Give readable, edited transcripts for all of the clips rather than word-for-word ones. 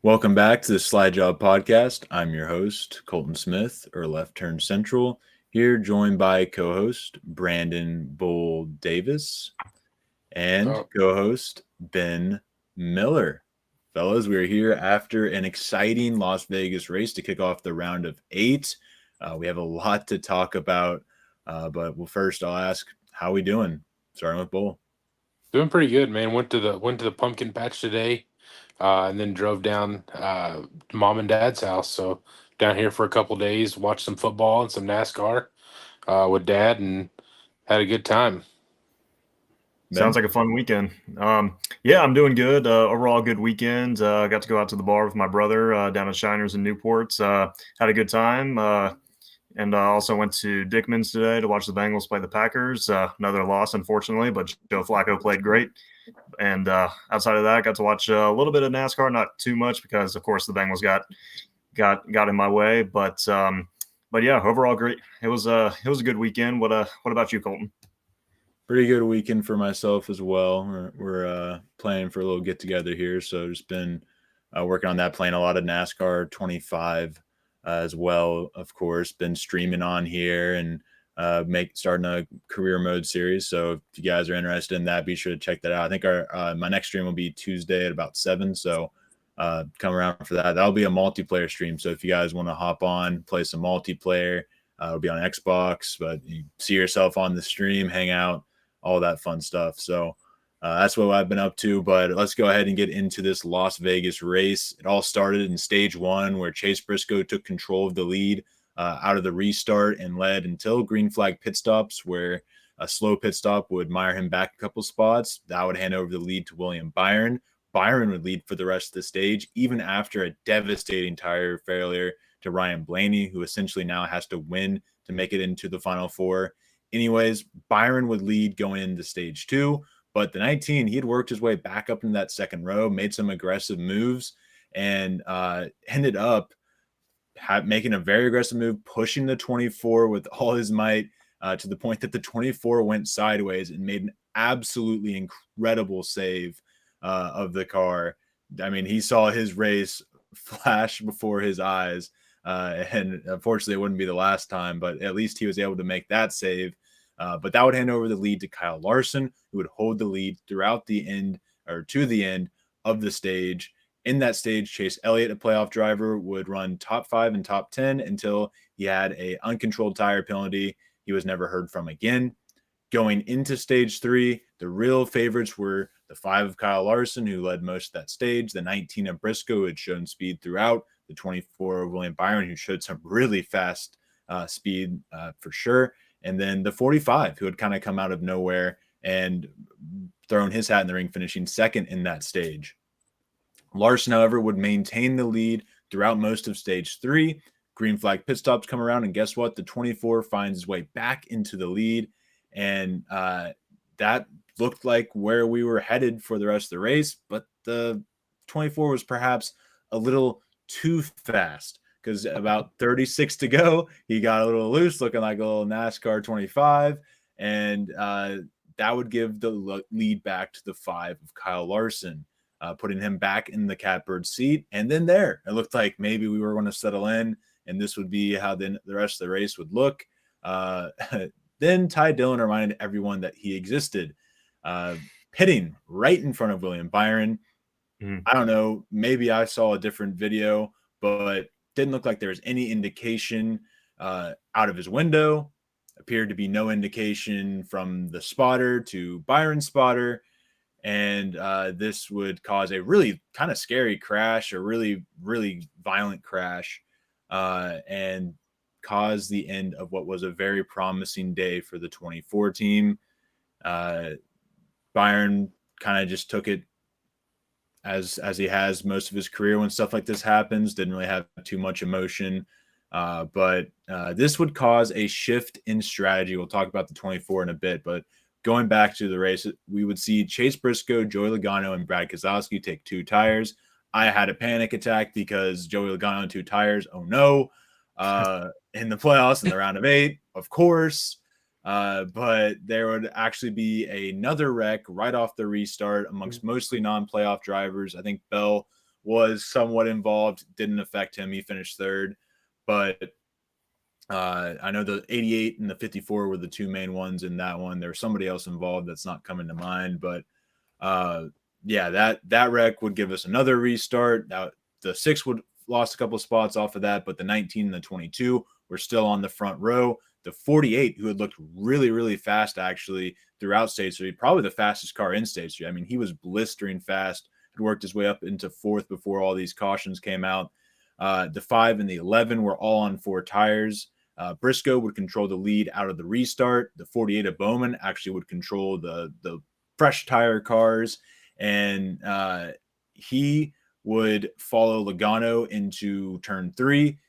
Welcome back to the Slide Job Podcast. I'm your host, Colton Smith, or Left Turn Central, here joined by co-host Brandon Bull Davis and Oh, co-host Ben Miller. Fellas, we're here after an exciting Las Vegas race to kick off the round of 8. We have a lot to talk about, first I'll ask, how we doing? Starting with Bull. doing pretty good, man. Went to the pumpkin patch today, and then drove down to mom and dad's house. So down here for a couple days, watched some football and some NASCAR with dad, and had a good time. Ben? Sounds like a fun weekend. Yeah, I'm doing good. Overall, good weekend. Got to go out to the bar with my brother down at Shiners in Newport. Had a good time. And also went to Dickman's today to watch the Bengals play the Packers. Another loss, unfortunately, but Joe Flacco played great. And outside of that, got to watch a little bit of NASCAR, not too much because, of course, the Bengals got in my way. But yeah, overall great. It was a good weekend. What about you, Colton? Pretty good weekend for myself as well. We're planning for a little get together here, so just been working on that, playing a lot of NASCAR 25 as well. Of course, been streaming on here and starting a career mode series. So if you guys are interested in that, be sure to check that out. I think our my next stream will be Tuesday at about 7. So come around for that. That'll be a multiplayer stream. So if you guys want to hop on, play some multiplayer, it'll be on Xbox. But you see yourself on the stream, hang out, all that fun stuff. So that's what I've been up to. But let's go ahead and get into this Las Vegas race. It all started in stage 1, where Chase Briscoe took control of the lead out of the restart and led until green flag pit stops, where a slow pit stop would mire him back a couple spots. That would hand over the lead to William Byron. Byron would lead for the rest of the stage, even after a devastating tire failure to Ryan Blaney, who essentially now has to win to make it into the Final Four. Anyways, Byron would lead going into stage 2, but the 19, he had worked his way back up in that second row, made some aggressive moves, and ended up making a very aggressive move, pushing the 24 with all his might to the point that the 24 went sideways and made an absolutely incredible save of the car. I mean, he saw his race flash before his eyes. And unfortunately, it wouldn't be the last time, but at least he was able to make that save. But that would hand over the lead to Kyle Larson, who would hold the lead throughout the end or to the end of the stage. In that stage, Chase Elliott, a playoff driver, would run top 5 and top 10 until he had an uncontrolled tire penalty. He was never heard from again. Going into stage 3, the real favorites were the 5 of Kyle Larson, who led most of that stage, the 19 of Briscoe, who had shown speed throughout, the 24 of William Byron, who showed some really fast speed for sure, and then the 45, who had kind of come out of nowhere and thrown his hat in the ring, finishing second in that stage. Larson, however, would maintain the lead throughout most of stage 3. Green flag pit stops come around, and guess what? The 24 finds his way back into the lead, and that looked like where we were headed for the rest of the race, but the 24 was perhaps a little too fast, because about 36 to go, he got a little loose, looking like a little NASCAR 25, and that would give the lead back to the 5 of Kyle Larson, putting him back in the catbird seat. And then there, it looked like maybe we were going to settle in, and this would be how the rest of the race would look. Then Ty Dillon reminded everyone that he existed, pitting right in front of William Byron. I don't know, maybe I saw a different video, but didn't look like there was any indication out of his window. Appeared to be no indication from the spotter to Byron's spotter. And this would cause a really kind of scary crash, a really, really violent crash, and cause the end of what was a very promising day for the 24 team. Byron kind of just took it as he has most of his career when stuff like this happens. Didn't really have too much emotion. But this would cause a shift in strategy. We'll talk about the 24 in a bit, but going back to the race, we would see Chase Briscoe, Joey Logano, and Brad Keselowski take 2 tires. I had a panic attack because Joey Logano on 2 tires. Oh no. In the playoffs in the round of 8, of course. But there would actually be another wreck right off the restart amongst mostly non-playoff drivers. I think Bell was somewhat involved. Didn't affect him. He finished third. But I know the 88 and the 54 were the two main ones in that one. There was somebody else involved that's not coming to mind. But that wreck would give us another restart. Now, the 6 would lost a couple of spots off of that, but the 19 and the 22 were still on the front row. The 48, who had looked really, really fast actually throughout State Street, probably the fastest car in State Street. I mean, he was blistering fast, had worked his way up into 4th before all these cautions came out. The 5 and the 11 were all on 4 tires. Briscoe would control the lead out of the restart. The 48 of Bowman actually would control the fresh tire cars, and he would follow Logano into turn 3.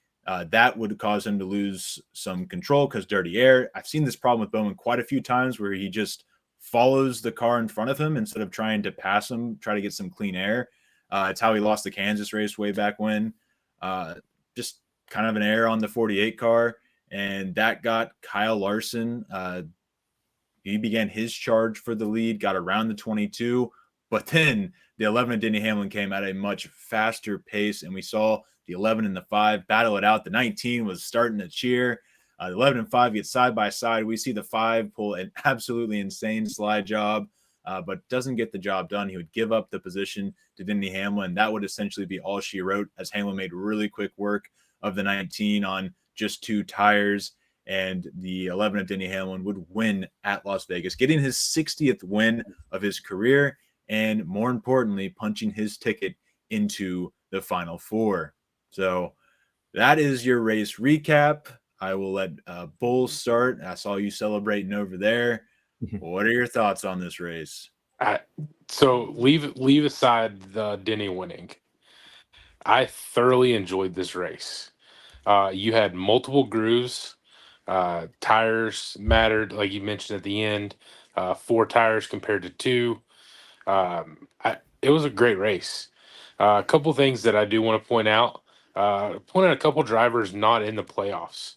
That would cause him to lose some control because dirty air. I've seen this problem with Bowman quite a few times where he just follows the car in front of him instead of trying to pass him, try to get some clean air. It's how he lost the Kansas race way back when. Just kind of an error on the 48 car, and that got Kyle Larson. He began his charge for the lead, got around the 22, but then the 11 of Denny Hamlin came at a much faster pace, and we saw the 11 and the 5 battle it out. The 19 was starting to cheer. The 11 and 5 get side by side. We see the 5 pull an absolutely insane slide job, but doesn't get the job done. He would give up the position to Denny Hamlin. That would essentially be all she wrote, as Hamlin made really quick work of the 19 on just 2 tires. And the 11 of Denny Hamlin would win at Las Vegas, getting his 60th win of his career, and more importantly, punching his ticket into the Final Four. So that is your race recap. I will let Bull start. I saw you celebrating over there. What are your thoughts on this race? So leave aside the Denny winning. I thoroughly enjoyed this race. You had multiple grooves. Tires mattered, like you mentioned at the end. 4 tires compared to 2. It was a great race. A couple things that I do want to point out. Point out a couple drivers not in the playoffs.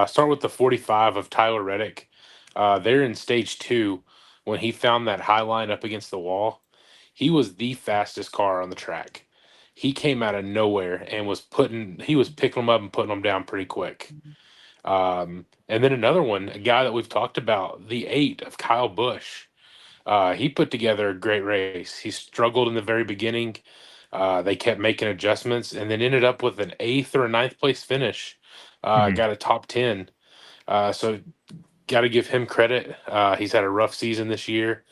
Start with the 45 of Tyler Reddick. They're in stage 2 when he found that high line up against the wall. He was the fastest car on the track. He came out of nowhere and was picking them up and putting them down pretty quick. And then another one, a guy that we've talked about, the 8 of Kyle Busch. He put together a great race. He struggled in the very beginning. They kept making adjustments and then ended up with an 8th or a 9th place finish. Got a top 10. So got to give him credit. He's had a rough season this year.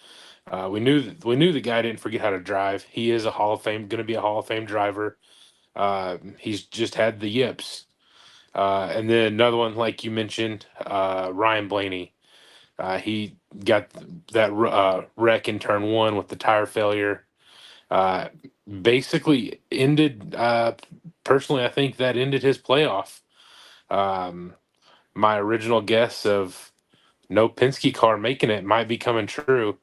We knew the guy didn't forget how to drive. He is going to be a Hall of Fame driver. He's just had the yips. And then another one, like you mentioned, Ryan Blaney. He got that wreck in turn 1 with the tire failure. Basically ended, personally, I think that ended his playoff. My original guess of no Penske car making it might be coming true.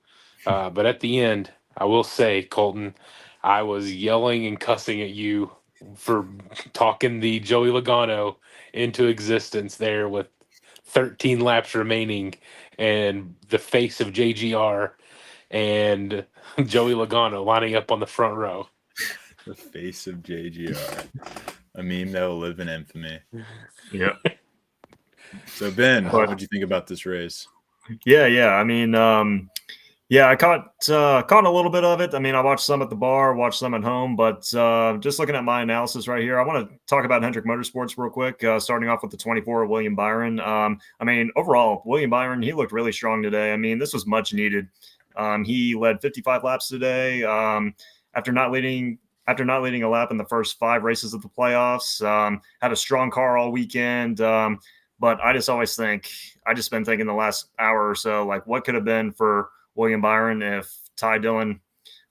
But at the end, I will say, Colton, I was yelling and cussing at you for talking the Joey Logano into existence there with 13 laps remaining and the face of JGR and Joey Logano lining up on the front row. The face of JGR. A meme that will live in infamy. Yeah. So, Ben, what did you think about this race? Yeah. I mean, I caught a little bit of it. I mean, I watched some at the bar, watched some at home, but just looking at my analysis right here, I want to talk about Hendrick Motorsports real quick, starting off with the 24 of William Byron. I mean, overall, William Byron, he looked really strong today. I mean, this was much needed. He led 55 laps today after not leading a lap in the first 5 races of the playoffs. Had a strong car all weekend. But I just been thinking the last hour or so, like what could have been for William Byron if Ty Dillon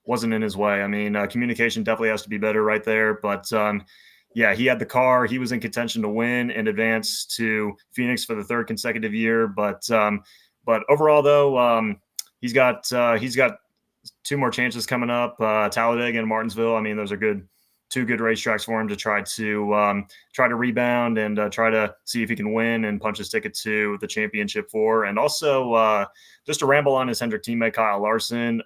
wasn't in his way. I mean, communication definitely has to be better right there. But he had the car. He was in contention to win and advance to Phoenix for the 3rd consecutive year. But overall, though, he's got 2 more chances coming up. Talladega and Martinsville. I mean, those are 2 good racetracks for him to try to rebound and try to see if he can win and punch his ticket to the championship for. And also just to ramble on his Hendrick teammate, Kyle Larson.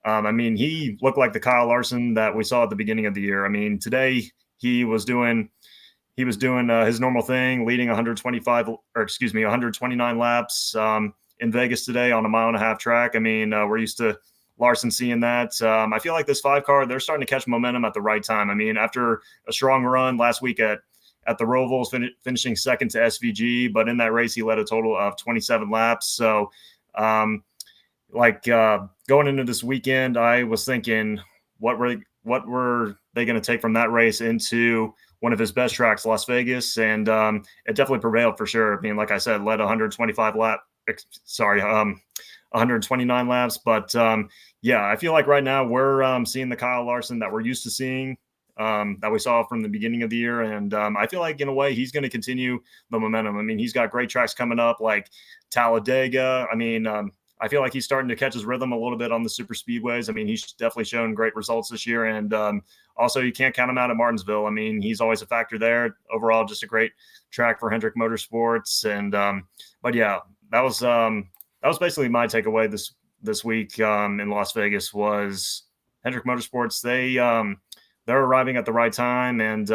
I mean, he looked like the Kyle Larson that we saw at the beginning of the year. I mean, today he was doing his normal thing, leading 129 laps in Vegas today on a 1.5 mile track. I mean, we're used to Larson seeing that. I feel like this 5 car, they're starting to catch momentum at the right time. I mean, after a strong run last week at the Roval's, finishing second to SVG, but in that race, he led a total of 27 laps. So, going into this weekend, I was thinking, what were they going to take from that race into one of his best tracks, Las Vegas? And it definitely prevailed for sure. I mean, like I said, led 129 laps. But yeah, I feel like right now we're seeing the Kyle Larson that we're used to seeing, that we saw from the beginning of the year. And I feel like in a way he's going to continue the momentum. I mean, he's got great tracks coming up like Talladega. I mean, I feel like he's starting to catch his rhythm a little bit on the super speedways. I mean, he's definitely shown great results this year. And also, you can't count him out at Martinsville. I mean, he's always a factor there. Overall, just a great track for Hendrick Motorsports. And but yeah, that was basically my takeaway this week in Las Vegas was Hendrick Motorsports. They're arriving at the right time, and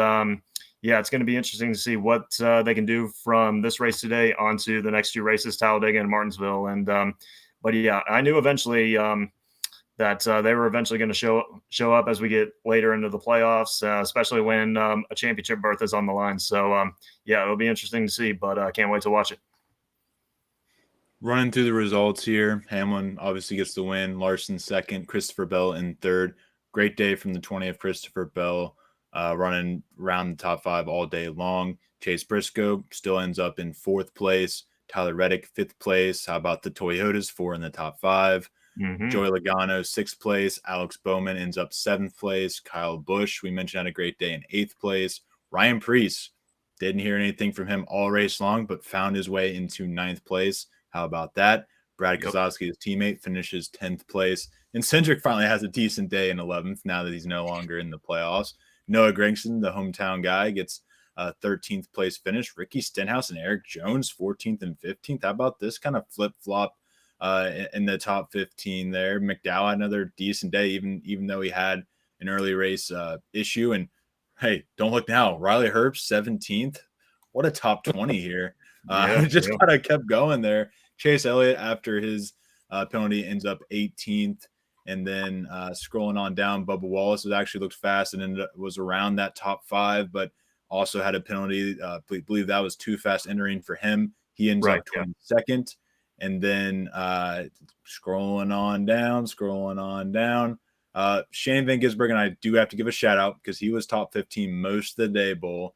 yeah, it's going to be interesting to see what they can do from this race today onto the next 2 races, Talladega and Martinsville. And but yeah, I knew eventually that they were eventually going to show up as we get later into the playoffs, especially when a championship berth is on the line. So yeah, it'll be interesting to see, but I can't wait to watch it. Running through the results here, Hamlin obviously gets the win. Larson second, Christopher Bell in third. Great day from the 20th Christopher Bell, running around the top 5 all day long. Chase Briscoe still ends up in 4th place. Tyler Reddick, 5th place. How about the Toyotas? 4 in the top 5. Mm-hmm. Joey Logano, 6th place. Alex Bowman ends up 7th place. Kyle Busch, we mentioned, had a great day in 8th place. Ryan Preece, didn't hear anything from him all race long, but found his way into 9th place. How about that? Brad Keselowski, his teammate, finishes 10th place. And Cindric finally has a decent day in 11th now that he's no longer in the playoffs. Noah Gragson, the hometown guy, gets a 13th place finish. Ricky Stenhouse and Eric Jones, 14th and 15th. How about this kind of flip-flop in the top 15 there? McDowell had another decent day, even though he had an early race issue. And, hey, don't look now. Riley Herbst, 17th. What a top 20 here. Just kind of kept going there. Chase Elliott, after his penalty, ends up 18th. And then scrolling on down, Bubba Wallace actually looked fast and was around that top 5, but also had a penalty. I believe that was too fast entering for him. He ends up 22nd. And then scrolling on down. Shane Van Gisbergen, and I do have to give a shout out because he was top 15 most of the day, Bull.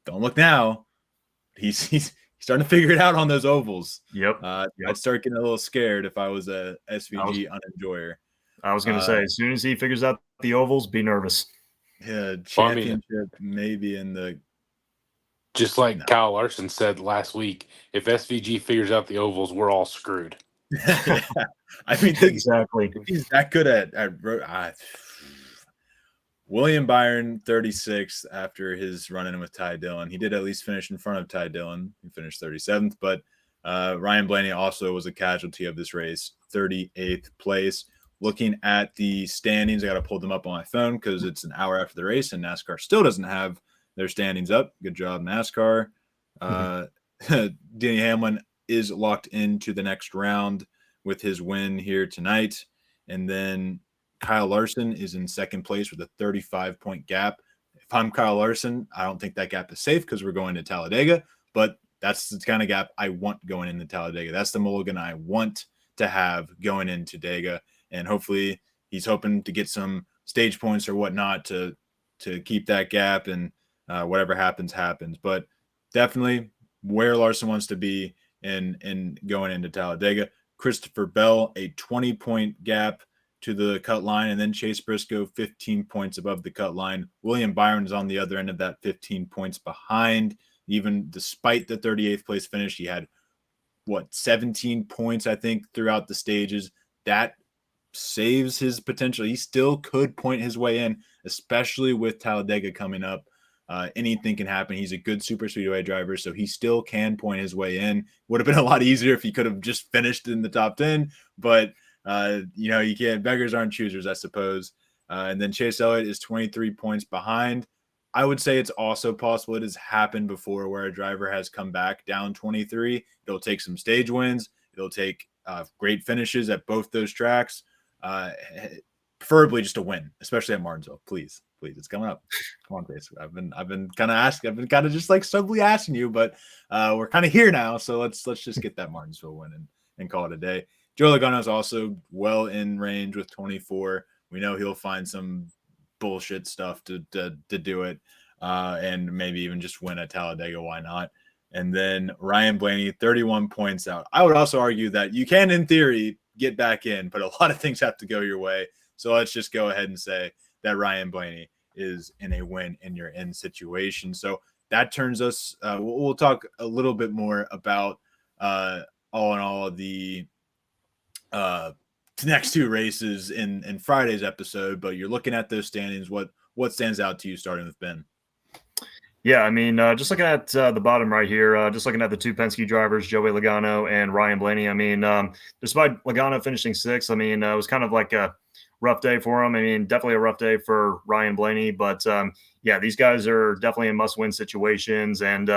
Don't look now. He's starting to figure it out on those ovals. Yep. I'd start getting a little scared if I was a SVG unenjoyer. I was going to say, as soon as he figures out the ovals, be nervous. Yeah, championship maybe in the. Just like Kyle Larson said last week, if SVG figures out the ovals, we're all screwed. Yeah. I mean, exactly. He's that good at William Byron, 36th after his run-in with Ty Dillon. He did at least finish in front of Ty Dillon. He finished 37th, but Ryan Blaney also was a casualty of this race, 38th place. Looking at the standings, I got to pull them up on my phone because it's an hour after the race, and NASCAR still doesn't have their standings up. Good job, NASCAR. Denny Hamlin is locked into the next round with his win here tonight. And then Kyle Larson is in second place with a 35-point gap. If I'm Kyle Larson, I don't think that gap is safe because we're going to Talladega, but that's the kind of gap I want going into Talladega. That's the mulligan I want to have going into Dega. And hopefully he's hoping to get some stage points or whatnot to keep that gap, and whatever happens. But definitely where Larson wants to be in going into Talladega. Christopher Bell, a 20-point gap to the cut line, and then Chase Briscoe, 15 points above the cut line. William Byron is on the other end of that, 15 points behind. Even despite the 38th place finish, he had 17 points, I think, throughout the stages. That saves his potential. He still could point his way in, especially with Talladega coming up. Anything can happen. He's a good super speedway driver, so he still can point his way in. Would have been a lot easier if he could have just finished in the top 10, but You can't, beggars aren't choosers, I suppose. And then Chase Elliott is 23 points behind. I would say it's also possible it has happened before where a driver has come back down 23. It'll take some stage wins. It'll take great finishes at both those tracks. Preferably just a win, especially at Martinsville. Please, it's coming up. Come on, Grace. I've been kind of asking. I've been kind of just like subtly asking you, but we're kind of here now. So let's just get that Martinsville win and call it a day. Joe Logano is also well in range with 24. We know he'll find some bullshit stuff to do it, and maybe even just win at Talladega. Why not? And then Ryan Blaney, 31 points out. I would also argue that you can, in theory, get back in, but a lot of things have to go your way. So let's just go ahead and say that Ryan Blaney is in a win in your in situation. So that turns us, we'll talk a little bit more about all in all the next two races in Friday's episode, but you're looking at those standings. What stands out to you, starting with Ben? Yeah, I mean, just looking at the bottom right here, just looking at the two Penske drivers, Joey Logano and Ryan Blaney. I mean, despite Logano finishing sixth, I mean, it was kind of like a rough day for him. I mean, definitely a rough day for Ryan Blaney. But, yeah, these guys are definitely in must-win situations. And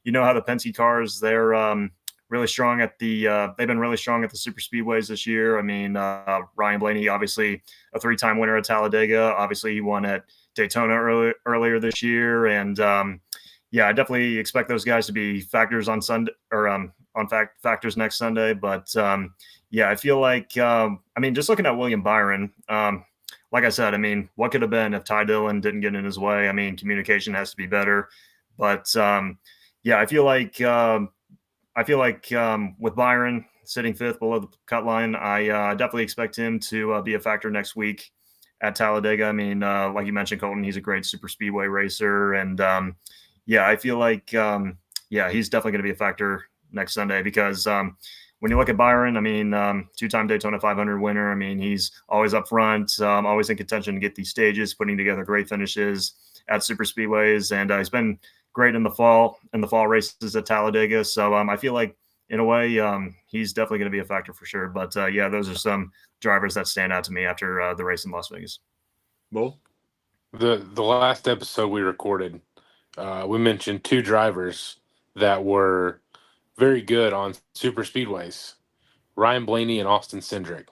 you know how the Penske cars, they're really strong at they've been really strong at the super speedways this year. I mean, Ryan Blaney, obviously a three-time winner at Talladega. Obviously, he won at Daytona earlier this year. And yeah, I definitely expect those guys to be factors on Sunday, or factors next Sunday. But yeah, I feel like, I mean, just looking at William Byron, like I said, I mean, what could have been if Ty Dillon didn't get in his way? I mean, communication has to be better. But yeah, I feel like with Byron sitting fifth below the cut line, I definitely expect him to be a factor next week at Talladega. I mean, like you mentioned, Colton, he's a great super speedway racer. And yeah, I feel like, yeah, he's definitely going to be a factor next Sunday because when you look at Byron, I mean, two-time Daytona 500 winner. I mean, he's always up front, always in contention to get these stages, putting together great finishes at super speedways. And he's been great in the fall races at Talladega. So I feel like in a way, he's definitely going to be a factor for sure. But yeah, those are some drivers that stand out to me after the race in Las Vegas. Well, The last episode we recorded, we mentioned two drivers that were very good on super speedways, Ryan Blaney and Austin Cindric.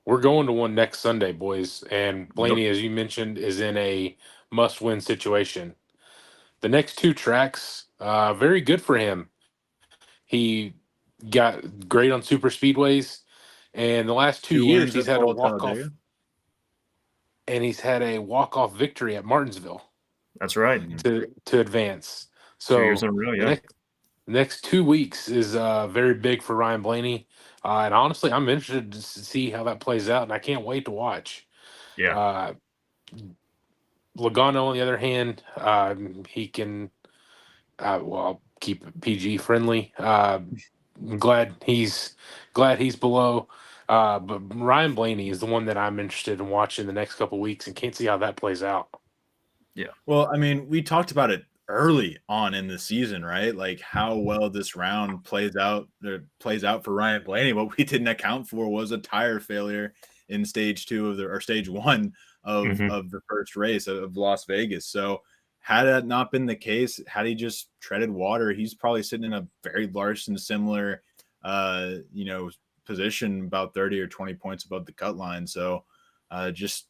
We're going to one next Sunday, boys. And Blaney, as you mentioned, is in a must-win situation. The next two tracks, very good for him. He got great on super speedways, and the last 2 years he's had a walk-off. And he's had a walk-off victory at Martinsville. That's right. To advance. So 2 years in a row, yeah. The next 2 weeks is very big for Ryan Blaney. And honestly, I'm interested to see how that plays out, and I can't wait to watch. Yeah. Logano, on the other hand, he can, well, keep it PG friendly. I'm glad he's below. But Ryan Blaney is the one that I'm interested in watching the next couple of weeks, and can't see how that plays out. Yeah. Well, I mean, we talked about it early on in the season, right? Like how well this round plays out for Ryan Blaney. What we didn't account for was a tire failure in stage one of the first race of Las Vegas. So had that not been the case, had he just treaded water, he's probably sitting in a very Larson similar, position, about 30 or 20 points above the cut line. So just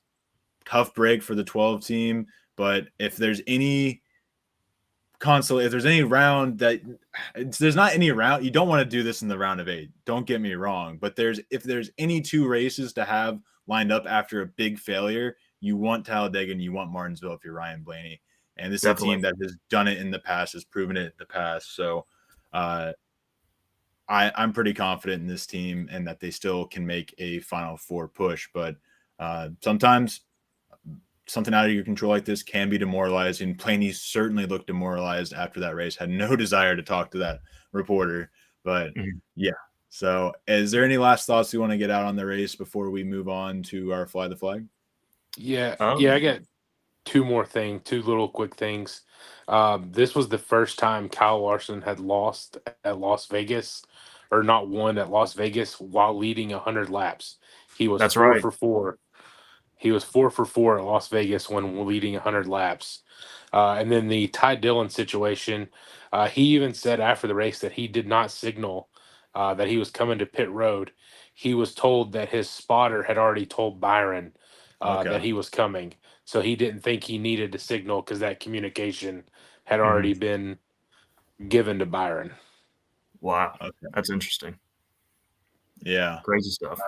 tough break for the 12 team. But if there's any round there's not any round, you don't want to do this in the round of 8. Don't get me wrong. But if there's any two races to have lined up after a big failure, you want Talladega and you want Martinsville if you're Ryan Blaney. And this Definitely. Is a team that has done it in the past, has proven it in the past. So I'm pretty confident in this team and that they still can make a Final Four push. But sometimes something out of your control like this can be demoralizing. Blaney certainly looked demoralized after that race, had no desire to talk to that reporter. But yeah. So is there any last thoughts you want to get out on the race before we move on to our Fly the Flag? Yeah. I got two little quick things. This was the first time Kyle Larson had lost at Las Vegas. or not won at Las Vegas while leading 100 laps. He was That's four right. for four. He was 4 for 4 at Las Vegas when leading 100 laps. And then the Ty Dillon situation, he even said after the race that he did not signal that he was coming to pit road. He was told that his spotter had already told Byron that Okay. he was coming. So he didn't think he needed to signal because that communication had Mhm. already been given to Byron. Wow. Okay. That's interesting. Yeah. Crazy stuff.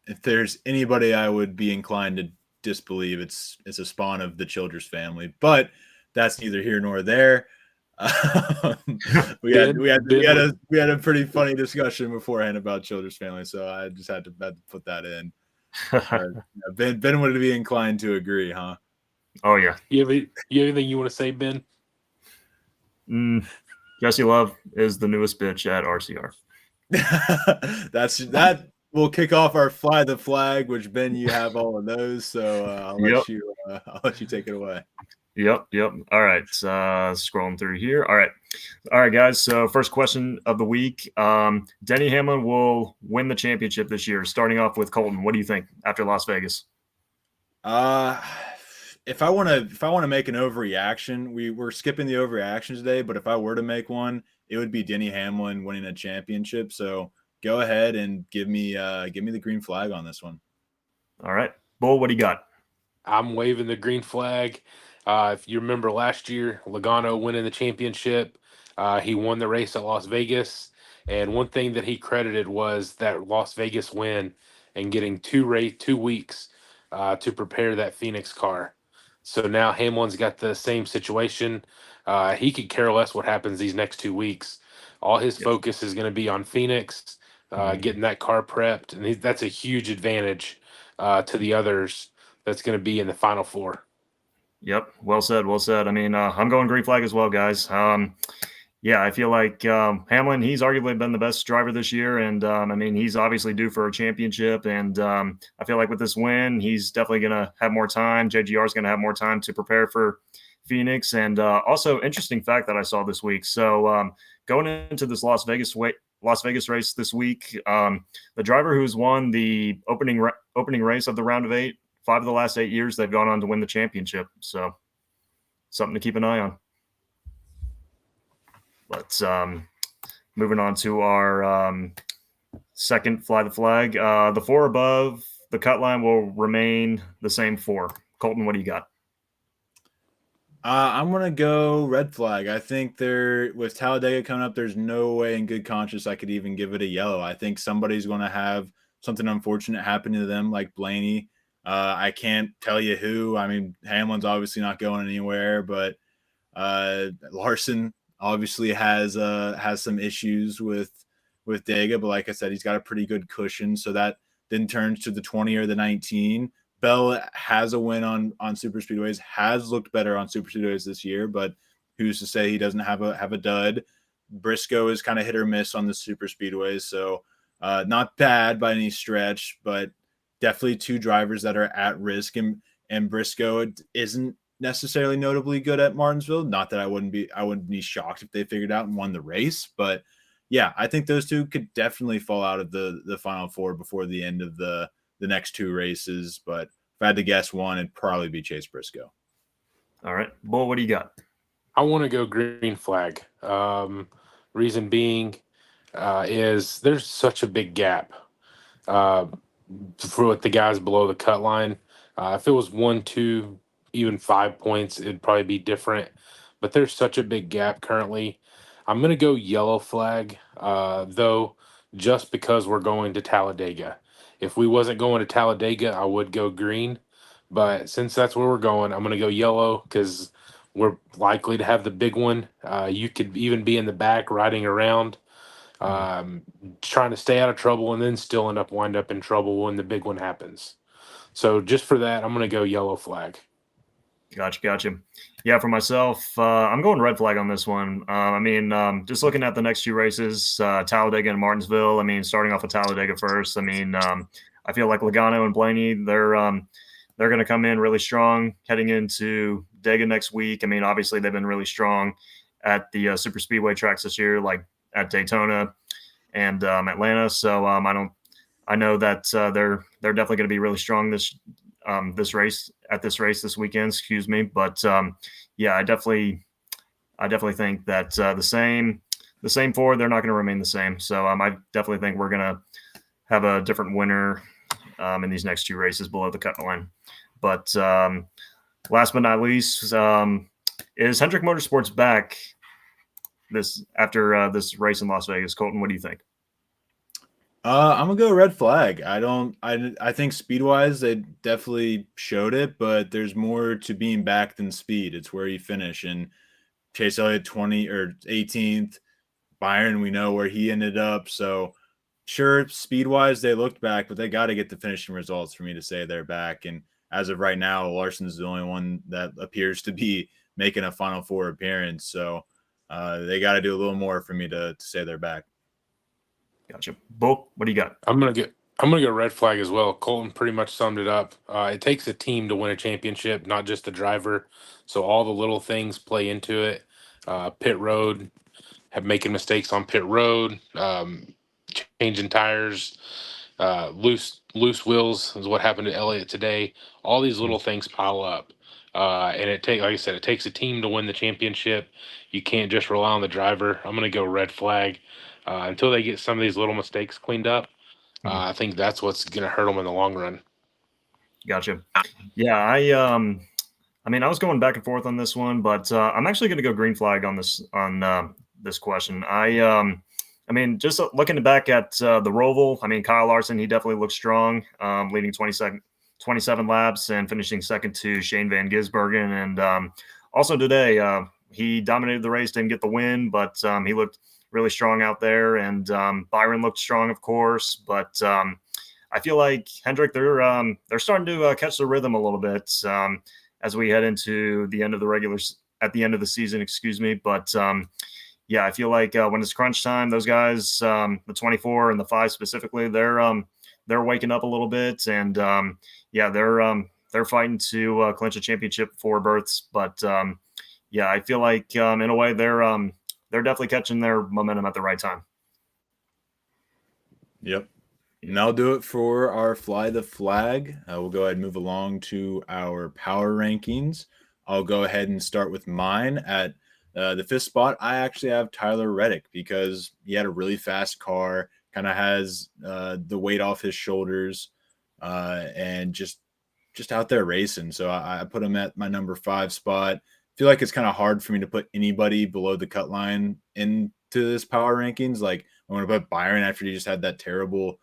If there's anybody I would be inclined to disbelieve, it's a spawn of the Childress family, but that's neither here nor there. We had a pretty funny discussion beforehand about Childress family, so I just had to put that in. Ben would be inclined to agree, huh? Oh yeah. You have anything you want to say, Ben? Jesse Love is the newest bitch at RCR. That will kick off our fly the flag, which Ben, you have all of those, so I'll let you take it away. Yep. All right. Scrolling through here. All right, guys. So first question of the week: Denny Hamlin will win the championship this year. Starting off with Colton, what do you think after Las Vegas? If I want to make an overreaction, we're skipping the overreaction today, but if I were to make one, it would be Denny Hamlin winning a championship. So go ahead and give me the green flag on this one. All right, Bull, what do you got? I'm waving the green flag. If you remember last year, Logano winning the championship, he won the race at Las Vegas. And one thing that he credited was that Las Vegas win and getting 2 weeks to prepare that Phoenix car. So now Hamlin's got the same situation. He could care less what happens these next 2 weeks. All his focus is going to be on Phoenix, getting that car prepped, and that's a huge advantage to the others that's going to be in the final four. Yep. Well said. I mean, I'm going green flag as well, guys. Yeah, I feel like Hamlin, he's arguably been the best driver this year. And I mean, he's obviously due for a championship. And I feel like with this win, he's definitely going to have more time. JGR is going to have more time to prepare for Phoenix. And also, interesting fact that I saw this week. So going into this Las Vegas race this week, the driver who's won the opening race of the round of 8, 5 of the last 8 years, they've gone on to win the championship. So something to keep an eye on. Let's moving on to our second fly the flag. The 4 above the cut line will remain the same 4. Colton, what do you got? I'm gonna go red flag. I think with Talladega coming up, there's no way in good conscience I could even give it a yellow. I think somebody's going to have something unfortunate happen to them, like Blaney. I can't tell you who. I mean, Hamlin's obviously not going anywhere, but Larson obviously has some issues with Dega. But like I said, he's got a pretty good cushion, so that then turns to the 20 or the 19. Bell has a win on super speedways, has looked better on super speedways this year, but who's to say he doesn't have a dud? Briscoe is kind of hit or miss on the super speedways, so not bad by any stretch, but definitely 2 drivers that are at risk. And Briscoe isn't necessarily notably good at Martinsville. Not that I wouldn't be shocked if they figured out and won the race, but yeah, I think those 2 could definitely fall out of the final 4 before the end of the next 2 races. But if I had to guess one, it'd probably be Chase Briscoe. All right, Bull, what do you got? I want to go green flag. Reason being is there's such a big gap for the guys below the cut line. If it was 1, 2, even 5 points, it'd probably be different. But there's such a big gap currently. I'm going to go yellow flag, though, just because we're going to Talladega. If we wasn't going to Talladega, I would go green. But since that's where we're going, I'm going to go yellow because we're likely to have the big one. You could even be in the back riding around, trying to stay out of trouble, and then still wind up in trouble when the big one happens. So just for that, I'm going to go yellow flag. Gotcha. Yeah, for myself, I'm going red flag on this one. I mean, just looking at the next 2 races, Talladega and Martinsville. I mean, starting off with Talladega first. I mean, I feel like Logano and Blaney, they're going to come in really strong heading into Dega next week. I mean, obviously they've been really strong at the super speedway tracks this year, like at Daytona. and Atlanta. So I know that they're definitely going to be really strong this race this weekend. Excuse me, but yeah, I definitely think that the same four, they're not going to remain the same. So I definitely think we're going to have a different winner in these next two races below the cut line. But last but not least, is Hendrick Motorsports back after this race in Las Vegas? Colton, what do you think? I'm gonna go red flag. I think speed wise they definitely showed it, but there's more to being back than speed. It's where you finish. And Chase Elliott 20 or 18th, Byron, we know where he ended up. So sure, speed wise they looked back, but they got to get the finishing results for me to say they're back. And as of right now, Larson's the only one that appears to be making a Final Four appearance. So they got to do a little more for me to say they're back. Gotcha. Bull, what do you got? I'm gonna go red flag as well. Colton pretty much summed it up. It takes a team to win a championship, not just the driver. So all the little things play into it. Pit road, making mistakes on pit road, changing tires, loose wheels is what happened to Elliott today. All these little things pile up, and like I said, it takes a team to win the championship. You can't just rely on the driver. I'm gonna go red flag until they get some of these little mistakes cleaned up. I think that's what's gonna hurt them in the long run. Gotcha. Yeah, I mean, I was going back and forth on this one, but I'm actually going to go green flag on this question. I mean, just looking back at the Roval, I mean, Kyle Larson, he definitely looks strong, leading 27 laps and finishing second to Shane Van Gisbergen. And also today, he dominated the race, didn't get the win, but he looked really strong out there. And Byron looked strong, of course, but I feel like Hendrick, they're starting to catch the rhythm a little bit as we head into the end of the season, excuse me. But yeah, I feel like when it's crunch time, those guys, the 24 and the 5 specifically, they're waking up a little bit, and yeah, they're fighting to clinch a championship 4 berths. But yeah, I feel like in a way they're definitely catching their momentum at the right time. Yep. And that'll do it for our Fly the Flag. We'll go ahead and move along to our power rankings. I'll go ahead and start with mine. At the 5th spot, I actually have Tyler Reddick because he had a really fast car, kind of has the weight off his shoulders, and just out there racing. So I put him at my number 5 spot. I feel like it's kind of hard for me to put anybody below the cut line into this power rankings. Like I want to put Byron after he just had that terrible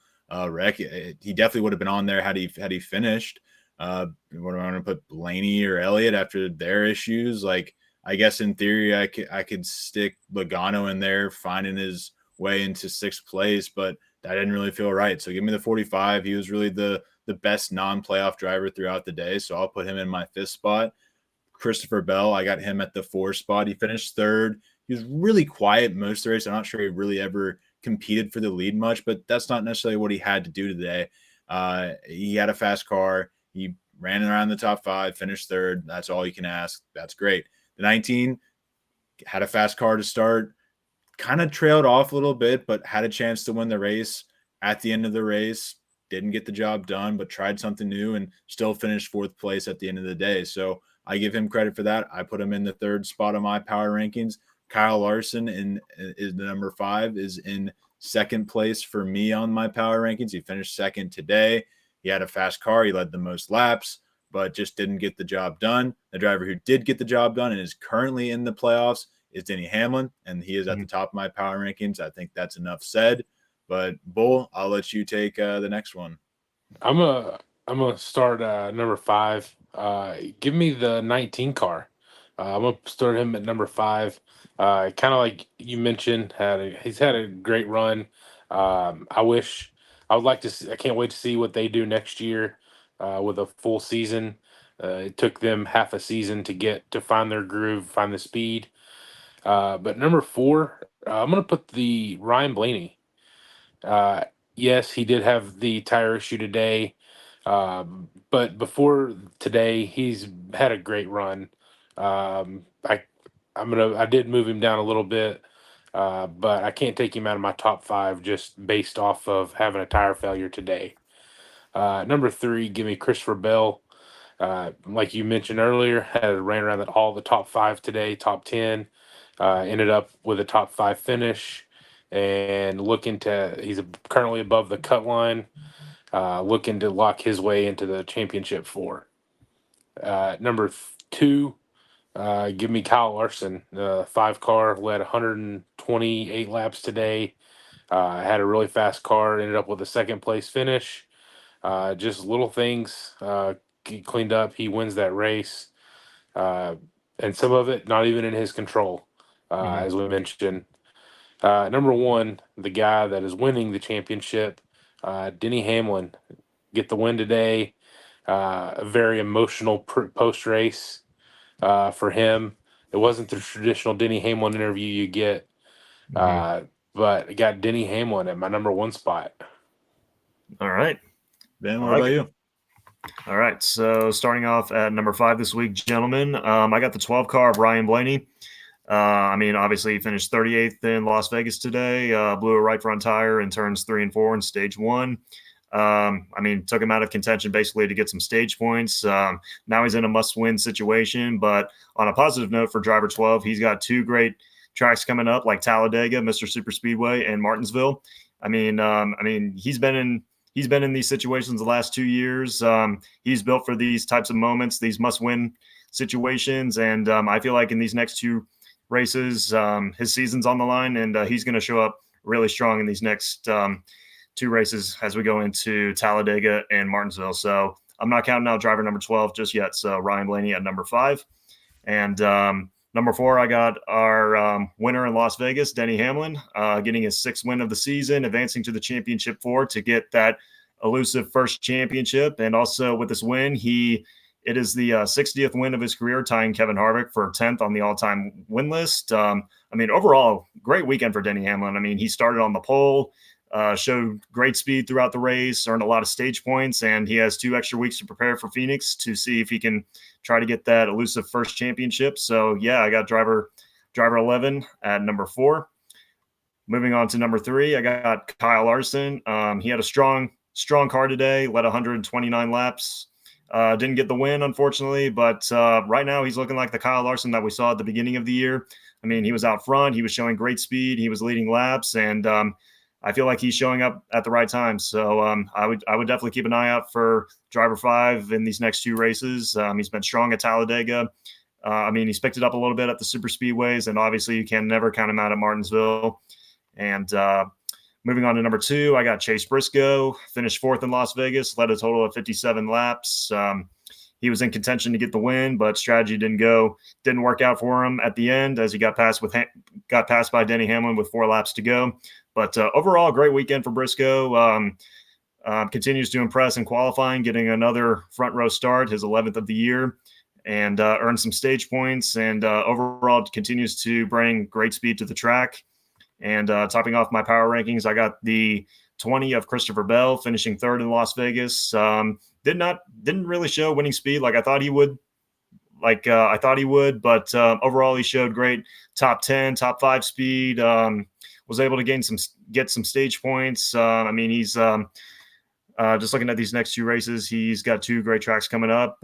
wreck. He definitely would have been on there had he finished. What do I want to put Blaney or Elliott after their issues? Like I guess in theory I could stick Logano in there, finding his way into 6th place, but that didn't really feel right. So give me the 45. He was really the best non-playoff driver throughout the day, so I'll put him in my 5th spot. Christopher Bell, I got him at the 4 spot. He finished 3rd. He was really quiet most of the race. I'm not sure he really ever competed for the lead much, but that's not necessarily what he had to do today. He had a fast car. He ran around the top 5, finished 3rd. That's all you can ask. That's great. The 19 had a fast car to start, kind of trailed off a little bit, but had a chance to win the race at the end of the race. Didn't get the job done, but tried something new and still finished 4th place at the end of the day. So I give him credit for that. I put him in the 3rd spot of my power rankings. Kyle Larson is the number 5, is in 2nd place for me on my power rankings. He finished 2nd today. He had a fast car. He led the most laps, but just didn't get the job done. The driver who did get the job done and is currently in the playoffs is Denny Hamlin, and he is at the top of my power rankings. I think that's enough said. But Bull, I'll let you take the next one. I'm gonna start number 5. Give me the 19 car. I'm gonna start him at number 5. Kind of like you mentioned, he's had a great run. I would like to see. I can't wait to see what they do next year with a full season. It took them half a season to find their groove, find the speed. But number 4, I'm gonna put the Ryan Blaney. Yes, he did have the tire issue today, but before today, he's had a great run. I did move him down a little bit. but I can't take him out of my top 5 just based off of having a tire failure today. Number 3, give me Christopher Bell. Like you mentioned earlier, ran around all the top 5 today, top 10. Ended up with a top 5 finish, and he's currently above the cut line, looking to lock his way into the championship 4. Number 2, give me Kyle Larson. 5 car, led 128 laps today. Had a really fast car, ended up with a second place finish. Just little things cleaned up. He wins that race, and some of it not even in his control, as we mentioned. Number 1, the guy that is winning the championship, Denny Hamlin, get the win today. A very emotional post race for him. It wasn't the traditional Denny Hamlin interview you get, but I got Denny Hamlin at my number 1 spot. All right. Ben, what about you? All right. So starting off at number 5 this week, gentlemen, I got the 12 car of Ryan Blaney. Obviously he finished 38th in Las Vegas today, blew a right front tire in turns 3 and 4 in stage 1. Took him out of contention basically to get some stage points. Now he's in a must-win situation, but on a positive note for driver 12, he's got 2 great tracks coming up like Talladega, Mr. Super Speedway, and Martinsville. He's been in these situations the last 2 years. He's built for these types of moments, these must-win situations, and I feel like in these next 2 races, his season's on the line, and he's going to show up really strong in these next 2 races as we go into Talladega and Martinsville. So I'm not counting out driver number 12 just yet. So Ryan Blaney at number 5. And number 4, I got our winner in Las Vegas, Denny Hamlin, getting his 6th win of the season, advancing to the championship 4 to get that elusive first championship. And also with this win, it is the 60th win of his career, tying Kevin Harvick for 10th on the all-time win list. Overall, great weekend for Denny Hamlin. He started on the pole, showed great speed throughout the race, earned a lot of stage points, and he has 2 extra weeks to prepare for Phoenix to see if he can try to get that elusive first championship. So, yeah, I got driver 11 at number 4. Moving on to number 3, I got Kyle Larson. He had a strong car today, led 129 laps. Didn't get the win, unfortunately, but right now he's looking like the Kyle Larson that we saw at the beginning of the year. He was out front. He was showing great speed. He was leading laps, and I feel like he's showing up at the right time. So I would definitely keep an eye out for driver 5 in these next 2 races. He's been strong at Talladega. He's picked it up a little bit at the super speedways, and obviously you can never count him out at Martinsville. And moving on to number 2, I got Chase Briscoe, finished 4th in Las Vegas, led a total of 57 laps. He was in contention to get the win, but strategy didn't work out for him at the end as he got passed by Denny Hamlin with 4 laps to go. But overall, great weekend for Briscoe. Continues to impress in qualifying, getting another front row start, his 11th of the year, and earned some stage points. And overall, continues to bring great speed to the track. And topping off my power rankings, I got the 20 of Christopher Bell, finishing 3rd in Las Vegas. Didn't really show winning speed like I thought he would. But overall he showed great top 10, top 5 speed. Was able to get some stage points. He's just looking at these next 2 races. He's got 2 great tracks coming up.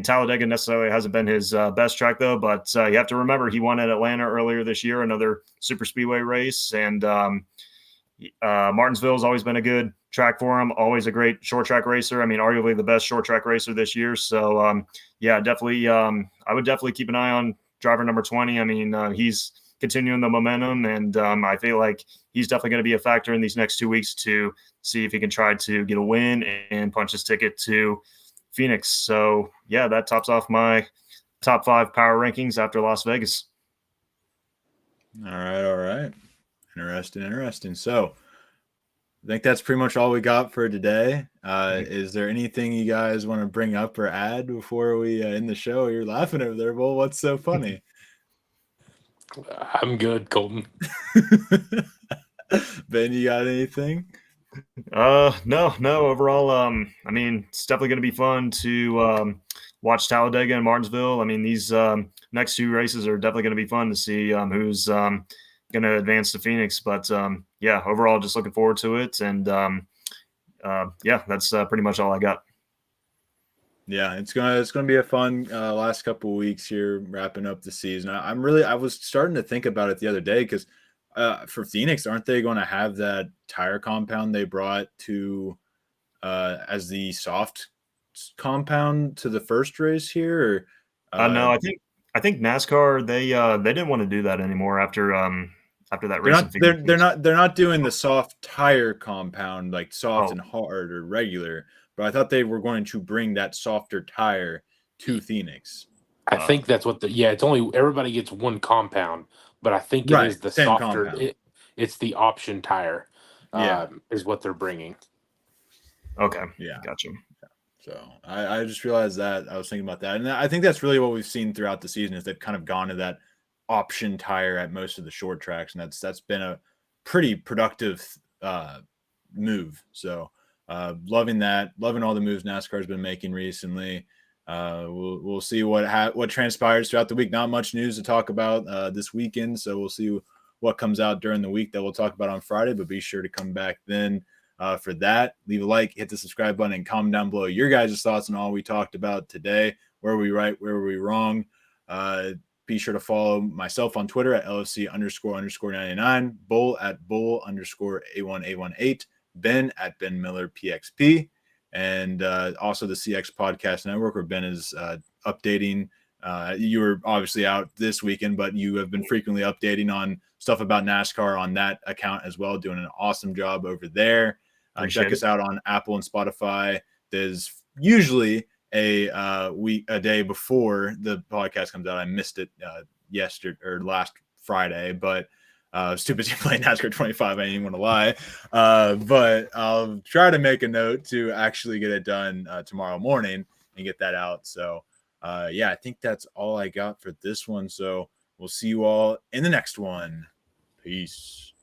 Talladega necessarily hasn't been his best track though, but you have to remember he won at Atlanta earlier this year, another super speedway race, and Martinsville has always been a good track for him. Always a great short track racer. Arguably the best short track racer this year. So definitely, I would definitely keep an eye on driver number 20. He's continuing the momentum, and I feel like he's definitely going to be a factor in these next 2 weeks to see if he can try to get a win and punch his ticket to Phoenix. So yeah, that tops off my top 5 power rankings after Las Vegas. All right. Interesting. So I think that's pretty much all we got for today. Is there anything you guys want to bring up or add before we end the show? You're laughing over there. Well, what's so funny? I'm good, Colton. Ben, you got anything? No. Overall, it's definitely going to be fun to watch Talladega and Martinsville. These next 2 races are definitely going to be fun to see who's going to advance to Phoenix. But yeah, overall, just looking forward to it. And yeah, that's pretty much all I got. Yeah, it's gonna be a fun last couple of weeks here, wrapping up the season. I was starting to think about it the other day because for Phoenix, aren't they going to have that tire compound they brought to as the soft compound to the first race here? Or, No, I think NASCAR they didn't want to do that anymore after that race in Phoenix. They're not doing the soft tire compound like soft Oh, and hard or regular, but I thought they were going to bring that softer tire to Phoenix. I think that's what it's only everybody gets one compound, but I think it Right, is the same softer. compound. It's the option tire, Yeah. is what they're bringing. okay. Yeah. Gotcha. So I just realized that I was thinking about that. And I think that's really what we've seen throughout the season is they've kind of gone to that option tire at most of the short tracks. And that's been a pretty productive move. So loving that, loving all the moves NASCAR's been making recently. We'll see what transpires throughout the week. Not much news to talk about this weekend. So we'll see what comes out during the week that we'll talk about on Friday, but be sure to come back then. For that, leave a like, hit the subscribe button, and comment down below your guys' thoughts on all we talked about today. Where were we right? Where were we wrong? Be sure to follow myself on Twitter at LFC__99, Bull at Bull_A1A18, Ben at Ben Miller PXP, and also the CX Podcast Network, where Ben is updating. You were obviously out this weekend, but you have been frequently updating on stuff about NASCAR on that account as well, doing an awesome job over there. Check us out on Apple and Spotify. There's usually a day before the podcast comes out. I missed it yesterday or last Friday, but I was too busy playing NASCAR 25. I didn't even want to lie. But I'll try to make a note to actually get it done tomorrow morning and get that out. So yeah, I think that's all I got for this one. So we'll see you all in the next one. Peace.